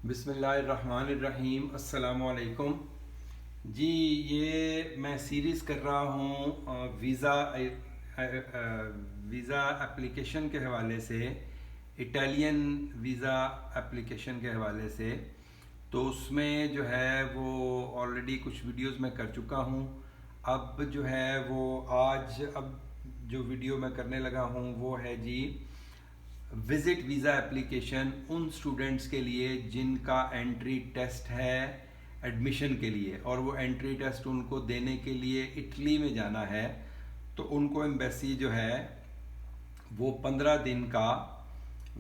बिस्मिल्लाहिर्रहमानिर्रहीम अस्सलामुअलैकुम जी। ये मैं सीरीज़ कर रहा हूँ वीज़ा एप्लीकेशन के हवाले से, इटालियन वीज़ा एप्लीकेशन के हवाले से। तो उसमें जो है वो ऑलरेडी कुछ वीडियोस मैं कर चुका हूँ। अब जो है वो अब जो वीडियो मैं करने लगा हूँ वो है जी विज़िट वीज़ा एप्लीकेशन उन स्टूडेंट्स के लिए जिनका एंट्री टेस्ट है एडमिशन के लिए, और वो एंट्री टेस्ट उनको देने के लिए इटली में जाना है। तो उनको एम्बेसी जो है वो 15 दिन का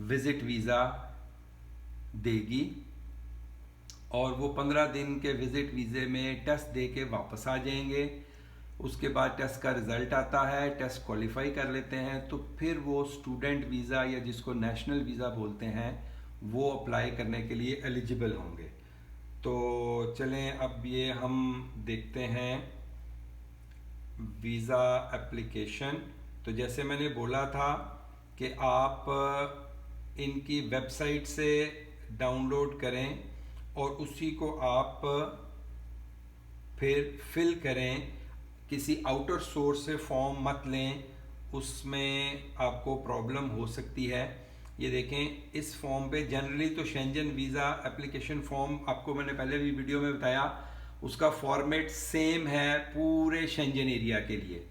विज़िट वीज़ा देगी, और वो 15 दिन के विज़िट वीज़े में टेस्ट दे के वापस आ जाएंगे। उसके बाद टेस्ट का रिज़ल्ट आता है, टेस्ट क्वालिफाई कर लेते हैं तो फिर वो स्टूडेंट वीज़ा या जिसको नेशनल वीज़ा बोलते हैं वो अप्लाई करने के लिए एलिजिबल होंगे। तो चलें अब ये हम देखते हैं वीज़ा एप्लीकेशन। तो जैसे मैंने बोला था कि आप इनकी वेबसाइट से डाउनलोड करें और उसी को आप फिर फिल करें। किसी आउटर सोर्स से फॉर्म मत लें, उसमें आपको प्रॉब्लम हो सकती है। ये देखें, इस फॉर्म पे जनरली तो शेंजन वीज़ा एप्लीकेशन फॉर्म आपको मैंने पहले भी वीडियो में बताया, उसका फॉर्मेट सेम है पूरे शेंजन एरिया के लिए,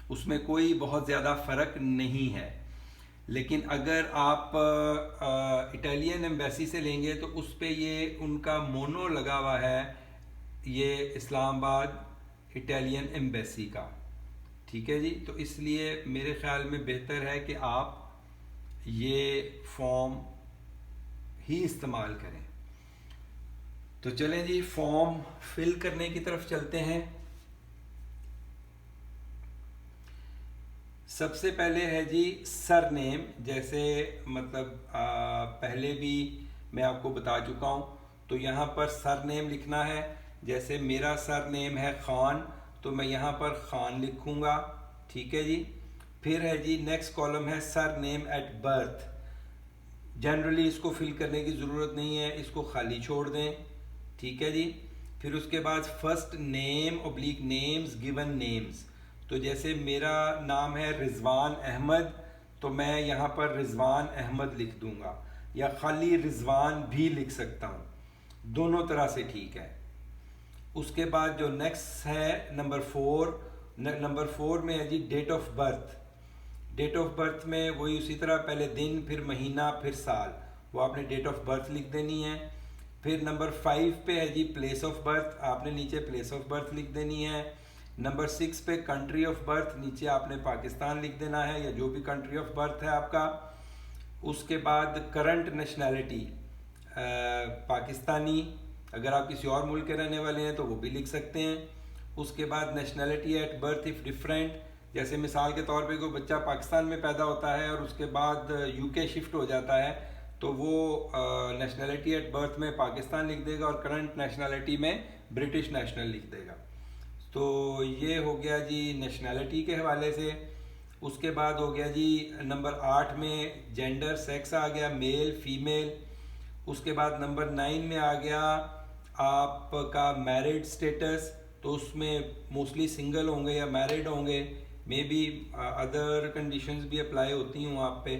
उसमें कोई बहुत ज़्यादा फ़र्क नहीं है। लेकिन अगर आप इटालियन एम्बेसी से लेंगे तो उस पे ये उनका मोनो लगा हुआ है, ये इस्लामाबाद इटालियन एम्बेसी का। ठीक है जी, तो इसलिए मेरे ख्याल में बेहतर है कि आप ये फॉर्म ही इस्तेमाल करें। तो चलें जी, फॉर्म फिल करने की तरफ चलते हैं। सबसे पहले है जी सरनेम। जैसे मतलब पहले भी मैं आपको बता चुका हूँ, तो यहाँ पर सरनेम लिखना है। जैसे मेरा सरनेम है खान, तो मैं यहाँ पर खान लिखूँगा। ठीक है जी। फिर है जी नेक्स्ट कॉलम है सरनेम एट बर्थ। जनरली इसको फिल करने की ज़रूरत नहीं है, इसको खाली छोड़ दें। ठीक है जी। फिर उसके बाद first name oblique names given names. तो जैसे मेरा नाम है रिजवान अहमद, तो मैं यहाँ पर रिजवान अहमद लिख दूंगा, या खाली रिजवान भी लिख सकता हूँ, दोनों तरह से ठीक है। उसके बाद जो नेक्स्ट है नंबर 4 में है जी date of birth. Date of birth में वही उसी तरह पहले दिन, फिर महीना, फिर साल, वो आपने डेट ऑफ बर्थ लिख देनी है। फिर नंबर 5 पे है जी प्लेस ऑफ बर्थ, आपने नीचे प्लेस ऑफ बर्थ लिख देनी है। नंबर 6 पे कंट्री ऑफ बर्थ, नीचे आपने पाकिस्तान लिख देना है या जो भी कंट्री ऑफ बर्थ है आपका। उसके बाद करंट नेशनैलिटी पाकिस्तानी, अगर आप किसी और मुल्क के रहने वाले हैं तो वो भी लिख सकते हैं। उसके बाद nationality at birth if different, जैसे मिसाल के तौर पे कोई बच्चा पाकिस्तान में पैदा होता है और उसके बाद यूके शिफ्ट हो जाता है, तो वो नेशनैलिटी एट बर्थ में पाकिस्तान लिख देगा और करंट नेशनैलिटी में ब्रिटिश नेशनल लिख देगा। तो ये हो गया जी नेशनैलिटी के हवाले से। उसके बाद हो गया जी नंबर 8 में जेंडर, सेक्स आ गया, मेल फीमेल। उसके बाद नंबर 9 में आ गया आपका मैरिड स्टेटस, तो उसमें मोस्टली सिंगल होंगे या मैरिड होंगे, मे बी अदर कंडीशंस भी अप्लाई होती हूँ आप पे।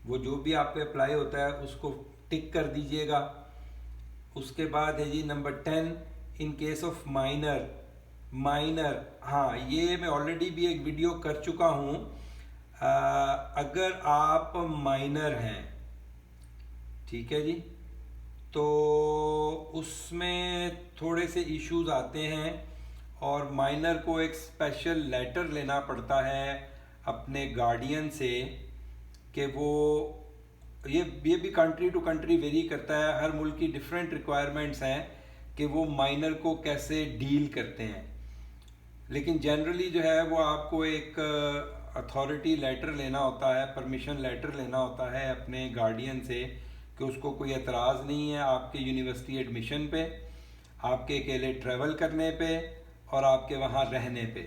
वो जो भी आप पे अप्लाई होता है उसको टिक कर दीजिएगा। उसके बाद है जी number 10 in case of minor. हाँ, ये मैं ऑलरेडी भी एक वीडियो कर चुका हूँ। अगर आप माइनर हैं, ठीक है जी, तो उसमें थोड़े से इश्यूज आते हैं और माइनर को एक स्पेशल लेटर लेना पड़ता है अपने गार्डियन से कि वो ये भी कंट्री टू कंट्री वेरी करता है, हर मुल्क की डिफरेंट रिक्वायरमेंट्स हैं कि वो माइनर को कैसे डील करते हैं। लेकिन जनरली जो है वो आपको एक अथॉरिटी लेटर लेना होता है, परमिशन लेटर लेना होता है अपने गार्डियन से कि उसको कोई एतराज़ नहीं है आपके यूनिवर्सिटी एडमिशन पे, आपके अकेले ट्रैवल करने पे और आपके वहाँ रहने पे।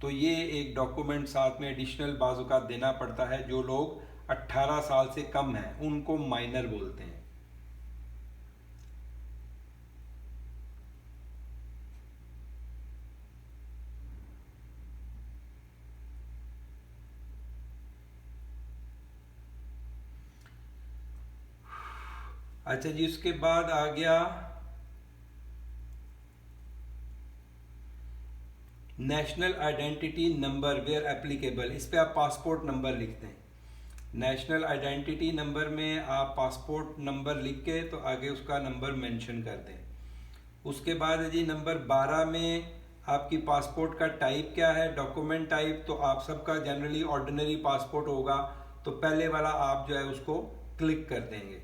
तो ये एक डॉक्यूमेंट साथ में एडिशनल बाज़ औक़ात देना पड़ता है। जो लोग 18 साल से कम हैं उनको माइनर बोलते हैं। अच्छा जी, उसके बाद आ गया national identity number where applicable. इस पे आप पासपोर्ट नंबर लिखते हैं। नेशनल आइडेंटिटी नंबर में आप पासपोर्ट नंबर लिख के तो आगे उसका नंबर मेंशन कर दें। उसके बाद है जी नंबर 12 में आपकी पासपोर्ट का टाइप क्या है, डॉक्यूमेंट टाइप। तो आप सबका जनरली ऑर्डिनरी पासपोर्ट होगा, तो पहले वाला आप जो है उसको क्लिक कर देंगे।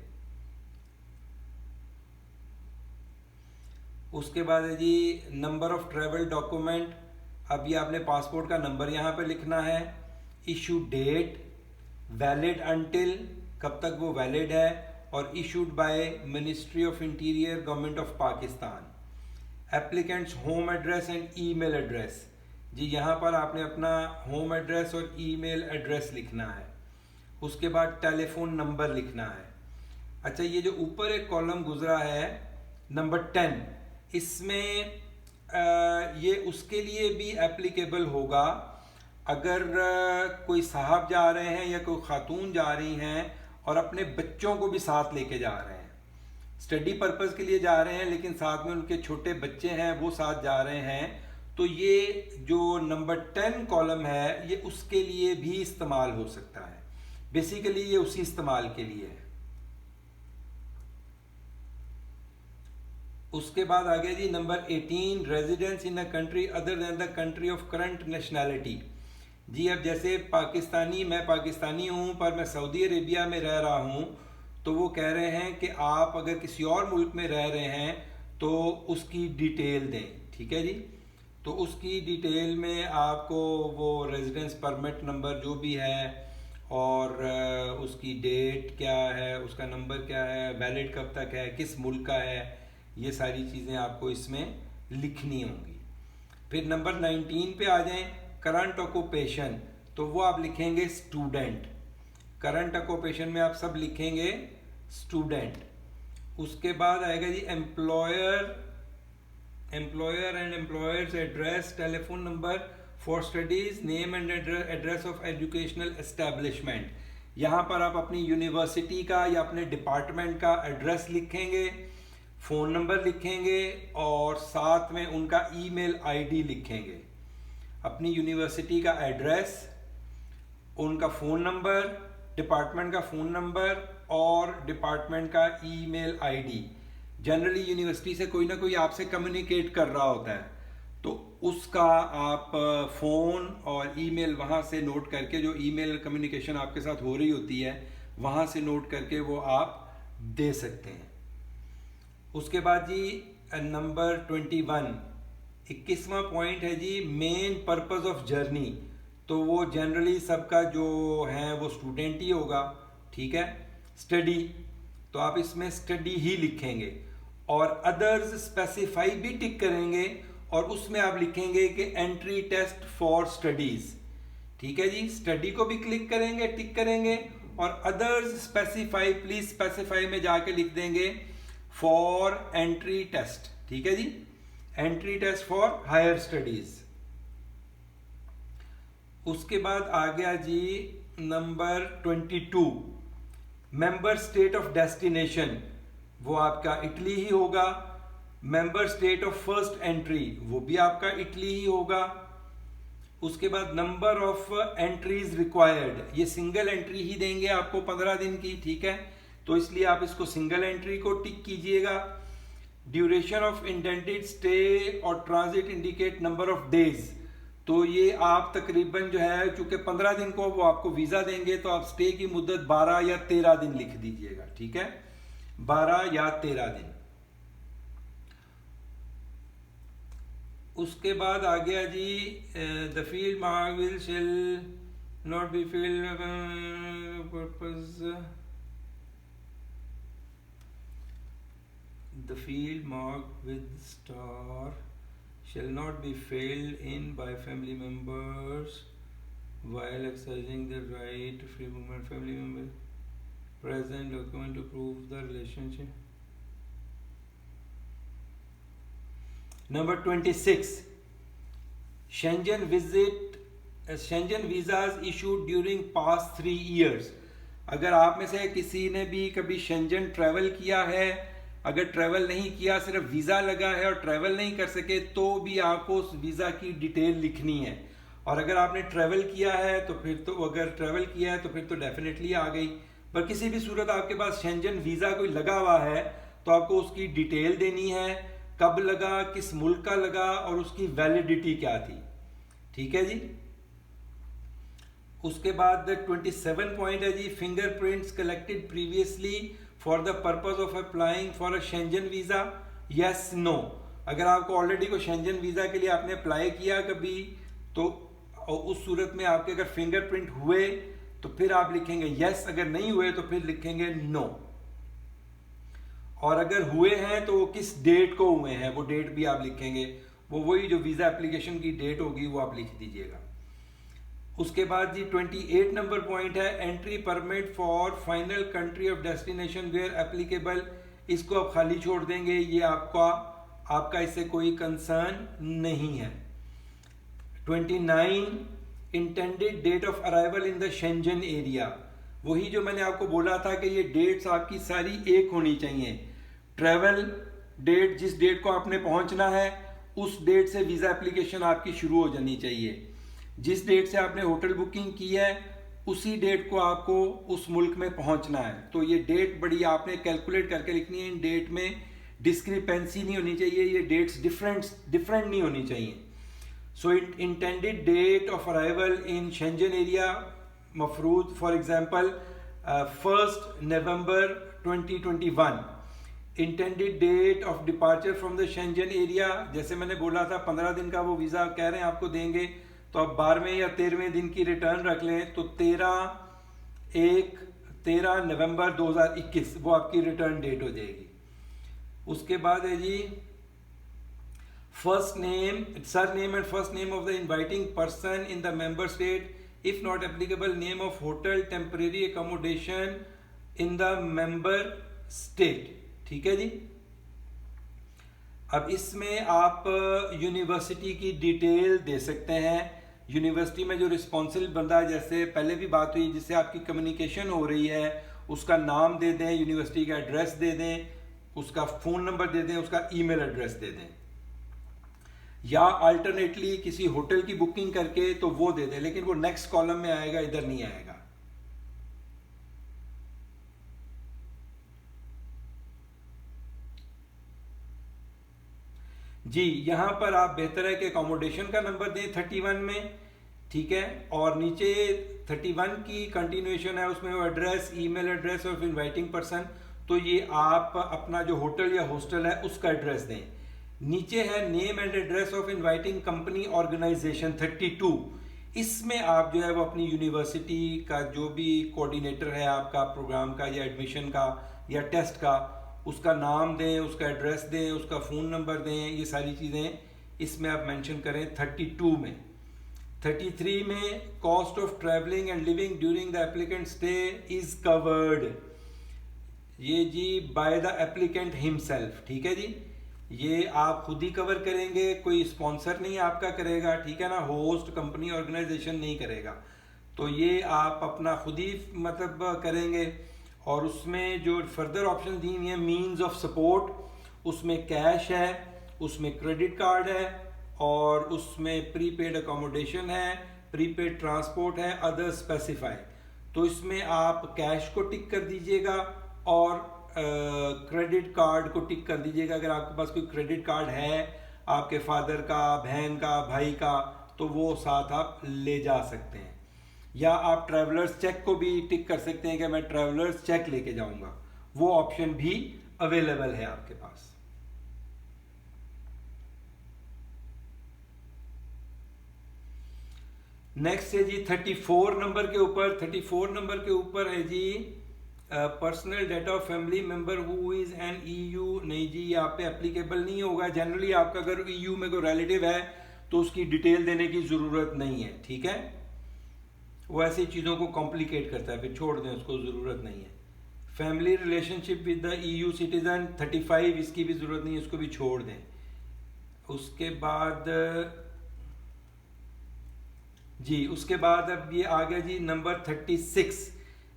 उसके बाद है जी नंबर ऑफ ट्रेवल डॉक्यूमेंट। अब ये आपने पासपोर्ट का नंबर यहाँ पे लिखना है। इशू डेट, वैलिड अनटिल, कब तक वो वैलिड है, और issued by ministry of interior government of Pakistan. Applicant's home address and email address. जी यहाँ पर आपने अपना होम एड्रेस और ईमेल एड्रेस लिखना है। उसके बाद टेलीफोन नंबर लिखना है। अच्छा, ये जो ऊपर एक कॉलम गुजरा है नंबर 10, इसमें ये उसके लिए भी एप्लीकेबल होगा अगर कोई साहब जा रहे हैं या कोई खातून जा रही हैं और अपने बच्चों को भी साथ लेके जा रहे हैं, स्टडी पर्पस के लिए जा रहे हैं लेकिन साथ में उनके छोटे बच्चे हैं वो साथ जा रहे हैं, तो ये जो नंबर 10 कॉलम है ये उसके लिए भी इस्तेमाल हो सकता है। बेसिकली ये उसी इस्तेमाल के लिए है। उसके बाद आ गया जी number 18, residence in a country other than the country of current nationality. जी अब जैसे पाकिस्तानी, मैं पाकिस्तानी हूँ पर मैं सऊदी अरेबिया में रह रहा हूँ, तो वो कह रहे हैं कि आप अगर किसी और मुल्क में रह रहे हैं तो उसकी डिटेल दें। ठीक है जी, तो उसकी डिटेल में आपको वो रेजिडेंस परमिट नंबर जो भी है और उसकी डेट क्या है, उसका नंबर क्या है, वैलिड कब तक है, किस मुल्क का है, ये सारी चीज़ें आपको इसमें लिखनी होंगी। फिर नंबर 19 पे आ जाएं, करंट ऑक्यूपेशन। तो वो आप लिखेंगे स्टूडेंट। करंट ऑक्यूपेशन में आप सब लिखेंगे स्टूडेंट। उसके बाद आएगा जी employer and employer's address, telephone number for studies, name and address of educational establishment. यहाँ पर आप अपनी यूनिवर्सिटी का या अपने डिपार्टमेंट का एड्रेस लिखेंगे, फ़ोन नंबर लिखेंगे और साथ में उनका ईमेल आईडी लिखेंगे। अपनी यूनिवर्सिटी का एड्रेस, उनका फ़ोन नंबर, डिपार्टमेंट का फ़ोन नंबर और डिपार्टमेंट का ईमेल आईडी। जनरली यूनिवर्सिटी से कोई ना कोई आपसे कम्युनिकेट कर रहा होता है, तो उसका आप फ़ोन और ईमेल वहाँ से नोट करके, जो ईमेल कम्युनिकेशन आपके साथ हो रही होती है वहाँ से नोट करके वो आप दे सकते हैं। उसके बाद जी नंबर 21, 21वां पॉइंट है जी मेन पर्पस ऑफ जर्नी। तो वो जनरली सबका जो है वो स्टूडेंट ही होगा। ठीक है, स्टडी, तो आप इसमें स्टडी ही लिखेंगे और अदर्स स्पेसिफाई भी टिक करेंगे और उसमें आप लिखेंगे कि एंट्री टेस्ट फॉर स्टडीज। ठीक है जी, स्टडी को भी क्लिक करेंगे, टिक करेंगे, और अदर्स स्पेसिफाई, प्लीज स्पेसिफाई में जाके लिख देंगे फॉर एंट्री टेस्ट। ठीक है जी, entry test for higher studies. उसके बाद आ गया जी number 22, member state of destination. वो आपका इटली ही होगा। Member state of first entry, वो भी आपका इटली ही होगा। उसके बाद नंबर ऑफ एंट्रीज रिक्वायर्ड, ये सिंगल एंट्री ही देंगे आपको 15 दिन की। ठीक है, तो इसलिए आप इसको सिंगल एंट्री को टिक कीजिएगा। ड्यूरेशन ऑफ इंटेंडेड स्टे और transit indicate number of days. तो ये आप तकरीबन जो है, चूंकि 15 दिन को वो आपको वीज़ा देंगे, तो आप स्टे की मुद्दत 12 या 13 दिन लिख दीजिएगा। ठीक है, 12 या 13 दिन। उसके बाद आ गया जी the field mark will shall not be filled purpose, the field marked with star shall not be filled in by family members while exercising the right to free movement. Family member present document to prove the relationship. Number 26, Schengen visas issued during past 3 years. अगर आप में से किसी ने भी कभी Shenzhen travel किया है, अगर ट्रैवल नहीं किया, सिर्फ वीज़ा लगा है और ट्रैवल नहीं कर सके, तो भी आपको उस वीज़ा की डिटेल लिखनी है। और अगर आपने ट्रैवल किया है तो फिर तो, अगर ट्रैवल किया है तो फिर तो डेफिनेटली आ गई। पर किसी भी सूरत आपके पास शेंजन वीज़ा कोई लगा हुआ है तो आपको उसकी डिटेल देनी है, कब लगा, किस मुल्क का लगा और उसकी वैलिडिटी क्या थी। ठीक है जी। उसके बाद 27 पॉइंट है जी, fingerprints collected previously for the purpose of applying for a Schengen visa, yes no. अगर आपको ऑलरेडी को शेंजन वीज़ा के लिए आपने अप्लाई किया कभी, तो उस सूरत में आपके अगर फिंगरप्रिंट हुए तो फिर आप लिखेंगे यस, अगर नहीं हुए तो फिर लिखेंगे नो। और अगर हुए हैं तो किस डेट को हुए हैं, वो डेट भी आप लिखेंगे, वो वही जो वीज़ा एप्लीकेशन की डेट होगी वो आप लिख दीजिएगा। उसके बाद जी 28 नंबर पॉइंट है, entry permit for final country of destination where applicable. इसको आप खाली छोड़ देंगे, ये आपका इससे कोई कंसर्न नहीं है। 29 intended date of arrival in the Schengen area. वही जो मैंने आपको बोला था कि ये डेट्स आपकी सारी एक होनी चाहिए। ट्रैवल डेट, जिस डेट को आपने पहुंचना है उस डेट से वीज़ा एप्लीकेशन आपकी शुरू हो जानी चाहिए। जिस डेट से आपने होटल बुकिंग की है उसी डेट को आपको उस मुल्क में पहुंचना है। तो ये डेट बड़ी आपने कैलकुलेट करके लिखनी है। इन डेट में डिस्क्रिपेंसी नहीं होनी चाहिए, ये डेट्स डिफरेंट नहीं होनी चाहिए। So intended date of arrival in Schengen area मफरूज, फॉर एग्जांपल 1 नवंबर 2021। Intended date of departure from the Schengen area, जैसे मैंने बोला था 15 दिन का वो वीज़ा कह रहे हैं आपको देंगे, तो आप 12वें या 13वें दिन की रिटर्न रख लें, तो 13 नवंबर 2021 वो आपकी रिटर्न डेट हो जाएगी। उसके बाद है जी first name, surname and first name of the inviting person in the member state, if not applicable name of hotel temporary accommodation in the member state. ठीक है जी। अब इसमें आप यूनिवर्सिटी की डिटेल दे सकते हैं। यूनिवर्सिटी में जो रिस्पॉन्सिबल बंदा है, जैसे पहले भी बात हुई, जिससे आपकी कम्युनिकेशन हो रही है, उसका नाम दे दें, यूनिवर्सिटी का एड्रेस दे दें, उसका फ़ोन नंबर दे दें, उसका ईमेल एड्रेस दे दें, या अल्टरनेटली किसी होटल की बुकिंग करके तो वो दे दें, लेकिन वो नेक्स्ट कॉलम में आएगा, इधर नहीं आएगा। जी, यहां पर आप बेहतर है कि अकोमोडेशन का नंबर दें 31 में, ठीक है, और नीचे 31 की कंटिन्यूएशन है, उसमें वो एड्रेस, ईमेल एड्रेस और इनवाइटिंग पर्सन, तो ये आप अपना जो होटल या हॉस्टल है उसका एड्रेस दें। नीचे है name and address of inviting company organisation 32। इसमें आप जो है वो अपनी यूनिवर्सिटी का जो भी कोऑर्डिनेटर है आपका प्रोग्राम का या एडमिशन का या टेस्ट का, उसका नाम दें, उसका एड्रेस दें, उसका फ़ोन नंबर दें, ये सारी चीज़ें इसमें आप मेंशन करें 32 में। 33 में cost of travelling and living during the applicant stay is covered, ये जी बाय द एप्लीकेंट हिमसेल्फ। ठीक है जी, ये आप खुद ही कवर करेंगे, कोई स्पॉन्सर नहीं आपका करेगा, ठीक है ना, होस्ट कंपनी ऑर्गेनाइजेशन नहीं करेगा, तो ये आप अपना खुद ही मतलब करेंगे। और उसमें जो फर्दर ऑप्शन दी हुई हैं मीन्स ऑफ सपोर्ट, उसमें कैश है, उसमें क्रेडिट कार्ड है, और उसमें प्रीपेड अकोमोडेशन है, प्रीपेड ट्रांसपोर्ट है, अदर स्पेसिफाई। तो इसमें आप कैश को टिक कर दीजिएगा और क्रेडिट कार्ड को टिक कर दीजिएगा। अगर आपके पास कोई क्रेडिट कार्ड है आपके फादर का, बहन का, भाई का, तो वो साथ आप ले जा सकते हैं। या आप ट्रैवलर्स चेक को भी टिक कर सकते हैं कि मैं ट्रैवलर्स चेक लेके जाऊंगा, वो ऑप्शन भी अवेलेबल है आपके पास। नेक्स्ट है जी 34 नंबर के ऊपर। 34 नंबर के ऊपर है जी personal data of family member who is an EU. नहीं जी, यहाँ पे एप्लीकेबल नहीं होगा। जनरली आपका अगर ईयू में कोई रिलेटिव है तो उसकी डिटेल देने की जरूरत नहीं है, ठीक है, वो ऐसी चीज़ों को कॉम्प्लिकेट करता है, फिर छोड़ दें, उसको ज़रूरत नहीं है। Family relationship with the EU citizen 35, इसकी भी ज़रूरत नहीं है, इसको भी छोड़ दें। उसके बाद जी, उसके बाद अब ये आ गया जी नंबर 36,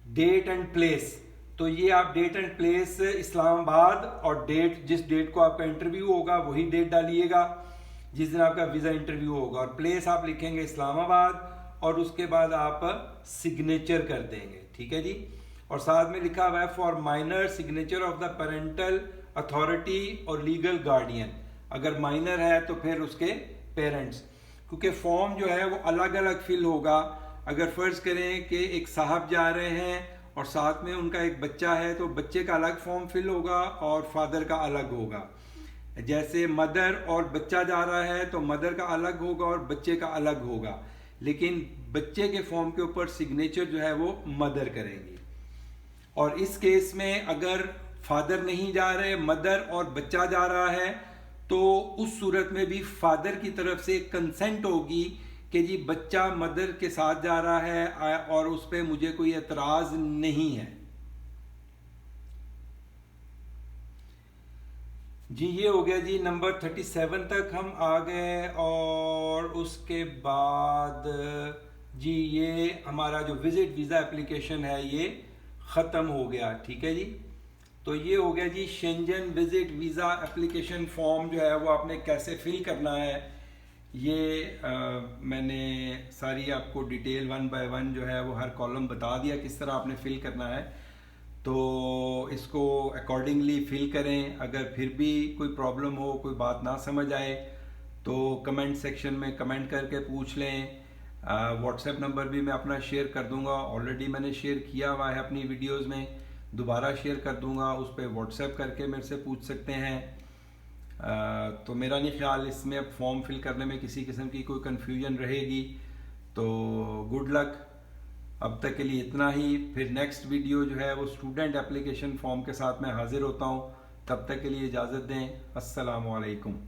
डेट एंड प्लेस, तो ये आप डेट एंड प्लेस इस्लामाबाद और डेट, जिस डेट को आपका इंटरव्यू होगा वही डेट डालिएगा जिस दिन आपका वीज़ा इंटरव्यू होगा, और प्लेस आप लिखेंगे इस्लामाबाद और उसके बाद आप सिग्नेचर कर देंगे, ठीक है जी। और साथ में लिखा हुआ है for minor signature of the parental authority और लीगल गार्डियन, अगर माइनर है तो फिर उसके पेरेंट्स, क्योंकि फॉर्म जो है वो अलग अलग फिल होगा। अगर फर्ज करें कि एक साहब जा रहे हैं और साथ में उनका एक बच्चा है तो बच्चे का अलग फॉर्म फिल होगा और फादर का अलग होगा। जैसे मदर और बच्चा जा रहा है तो मदर का अलग होगा और बच्चे का अलग होगा, लेकिन बच्चे के फॉर्म के ऊपर सिग्नेचर जो है वो मदर करेंगी। और इस केस में अगर फादर नहीं जा रहे, मदर और बच्चा जा रहा है, तो उस सूरत में भी फादर की तरफ से कंसेंट होगी कि जी बच्चा मदर के साथ जा रहा है और उस पर मुझे कोई एतराज नहीं है जी। ये हो गया जी, नंबर 37 तक हम आ गए। और उसके बाद जी ये हमारा जो विजिट वीज़ा एप्लीकेशन है ये ख़त्म हो गया, ठीक है जी। तो ये हो गया जी Schengen visit visa application form जो है वो आपने कैसे फिल करना है, ये मैंने सारी आपको डिटेल 1 बाय 1 जो है वो हर कॉलम बता दिया किस तरह आपने फिल करना है। तो इसको अकॉर्डिंगली फिल करें। अगर फिर भी कोई प्रॉब्लम हो, कोई बात ना समझ आए तो कमेंट सेक्शन में कमेंट करके पूछ लें। व्हाट्सएप नंबर भी मैं अपना शेयर कर दूंगा, ऑलरेडी मैंने शेयर किया हुआ है अपनी वीडियोस में, दोबारा शेयर कर दूंगा, उस पर व्हाट्सएप करके मेरे से पूछ सकते हैं। तो मेरा नहीं ख्याल इसमें अब फॉर्म फिल करने में किसी किस्म की कोई कन्फ्यूजन रहेगी। तो गुड लक, अब तक के लिए इतना ही। फिर नेक्स्ट वीडियो जो है वो स्टूडेंट एप्लीकेशन फॉर्म के साथ मैं हाजिर होता हूँ, तब तक के लिए इजाज़त दें। अस्सलामु अलैकुम।